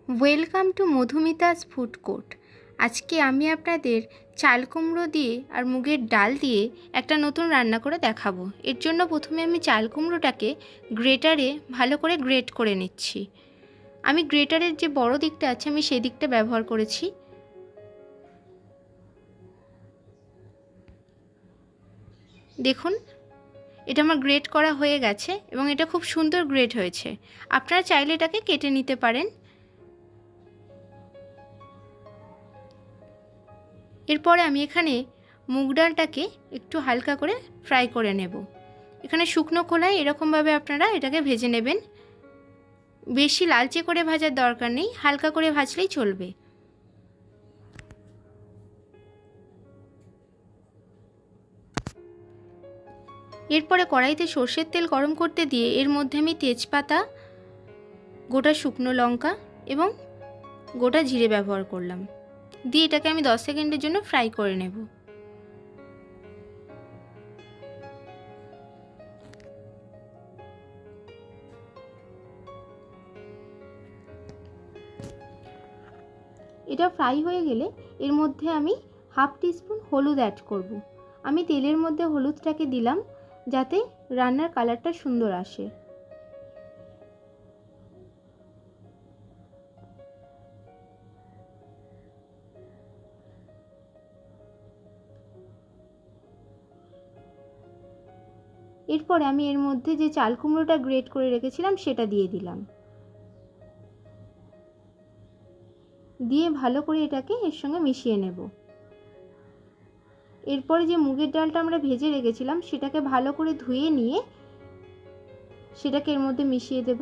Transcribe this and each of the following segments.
Welcome to Madhumita's food court. আজকে আমি আপনাদের চাল কুমড়ো দিয়ে আর মুগের ডাল দিয়ে একটা নতুন রান্না করে দেখাবো। এর জন্য প্রথমে আমি চাল কুমড়োটাকে গ্রেটারে ভালো করে গ্রেট করে নিচ্ছি। আমি গ্রেটারের যে বড় দিকটা আছে আমি সেই দিকটা ব্যবহার করেছি। দেখুন, এটা আমার গ্রেট করা হয়ে গেছে এবং এটা খুব সুন্দর গ্রেট হয়েছে। আপনারা চাইলে এটাকে কেটে নিতে পারেন। এরপরে আমি এখানে মুগ ডালটাকে একটু হালকা করে ফ্রাই করে নেব। এখানে শুকনো খোলায় এরকমভাবে আপনারা এটাকে ভেজে নেবেন। বেশি লালচে করে ভাজার দরকার নেই, হালকা করে ভাজলেই চলবে। এরপরে কড়াইতে সর্ষের তেল গরম করতে দিয়ে এর মধ্যে আমি তেজপাতা, গোটা শুকনো লঙ্কা এবং গোটা জিরে ব্যবহার করলাম। দিয়ে এটাকে আমি 10 সেকেন্ডের জন্য ফ্রাই করে নেব। এটা ফ্রাই হয়ে গেলে এর মধ্যে আমি হাফ টিস্পুন হলুদ অ্যাড করব। আমি তেলের মধ্যে হলুদটাকে দিলাম যাতে রান্নার কালারটা সুন্দর আসে। এরপরে আমি এর মধ্যে যে চাল কুমড়োটা গ্রেট করে রেখেছিলাম সেটা দিয়ে দিলাম। দিয়ে ভালো করে এটাকে এর সঙ্গে মিশিয়ে নেব। এরপরে যে মুগের ডালটা আমরা ভেজে রেখেছিলাম সেটাকে ভালো করে ধুয়ে নিয়ে সেটাকে এর মধ্যে মিশিয়ে দেব।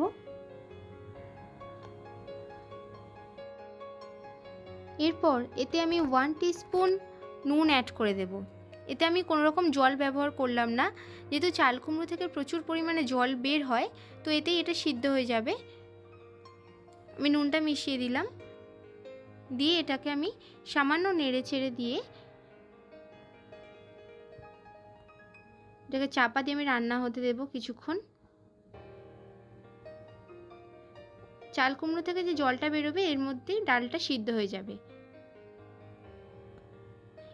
এরপর এতে আমি 1 টিস্পুন নুন অ্যাড করে দেব। এতে আমি কোনো রকম জল ব্যবহার করলাম না, যেহেতু চাল কুমড়ো থেকে প্রচুর পরিমাণে জল বের হয়, তো এতেই এটা সিদ্ধ হয়ে যাবে। আমি নুনটা মিশিয়ে দিলাম, দিয়ে এটাকে আমি সামান্য নেড়ে চেড়ে দিয়ে এটাকে চাপা দিয়ে আমি রান্না হতে দেব কিছুক্ষণ। চাল কুমড়ো থেকে যে জলটা বেরোবে এর মধ্যেই ডালটা সিদ্ধ হয়ে যাবে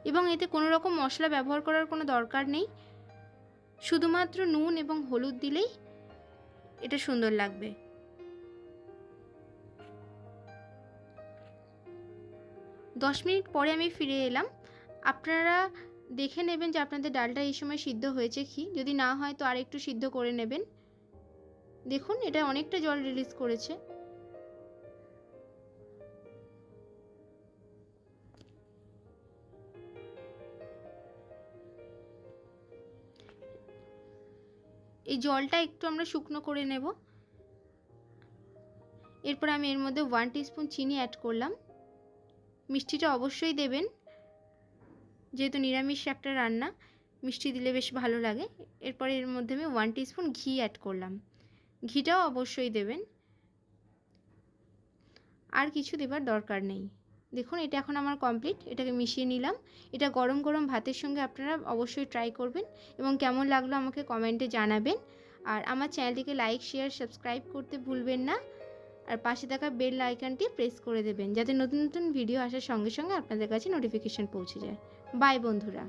এবং এতে কোনো রকম মশলা ব্যবহার করার কোনো দরকার নেই। শুধুমাত্র নুন এবং হলুদ দিলেই এটা সুন্দর লাগবে। দশ মিনিট পরে আমি ফিরে এলাম। আপনারা দেখে নেবেন যে আপনাদের ডালটা এই সময় সিদ্ধ হয়েছে কি, যদি না হয় তো আর একটু সিদ্ধ করে নেবেন। দেখুন, এটা অনেকটা জল রিলিজ করেছে। এই জলটা একটু আমরা শুকনো করে নেব। এরপর আমি এর মধ্যে 1 টিস্পুন চিনি অ্যাড করলাম। মিষ্টিটা অবশ্যই দেবেন, যেহেতু নিরামিষ একটা রান্না, মিষ্টি দিলে বেশ ভালো লাগে। এরপরে এর মধ্যে আমি 1 টিস্পুন ঘি অ্যাড করলাম। ঘিটাও অবশ্যই দেবেন, আর কিছু দেবার দরকার নেই। দেখুন, এটা এখন আমার কমপ্লিট। এটাকে মিশিয়ে নিলাম। এটা গরম গরম ভাতের সঙ্গে আপনারা অবশ্যই ট্রাই করবেন এবং কেমন লাগলো আমাকে কমেন্টে জানাবেন। আর আমার চ্যানেলটিকে লাইক, শেয়ার, সাবস্ক্রাইব করতে ভুলবেন না। আর পাশে থাকা বেল আইকনটি প্রেস করে দেবেন যাতে নতুন নতুন ভিডিও আসার সঙ্গে সঙ্গে আপনাদের কাছে নোটিফিকেশন পৌঁছে যায়। বাই বন্ধুরা।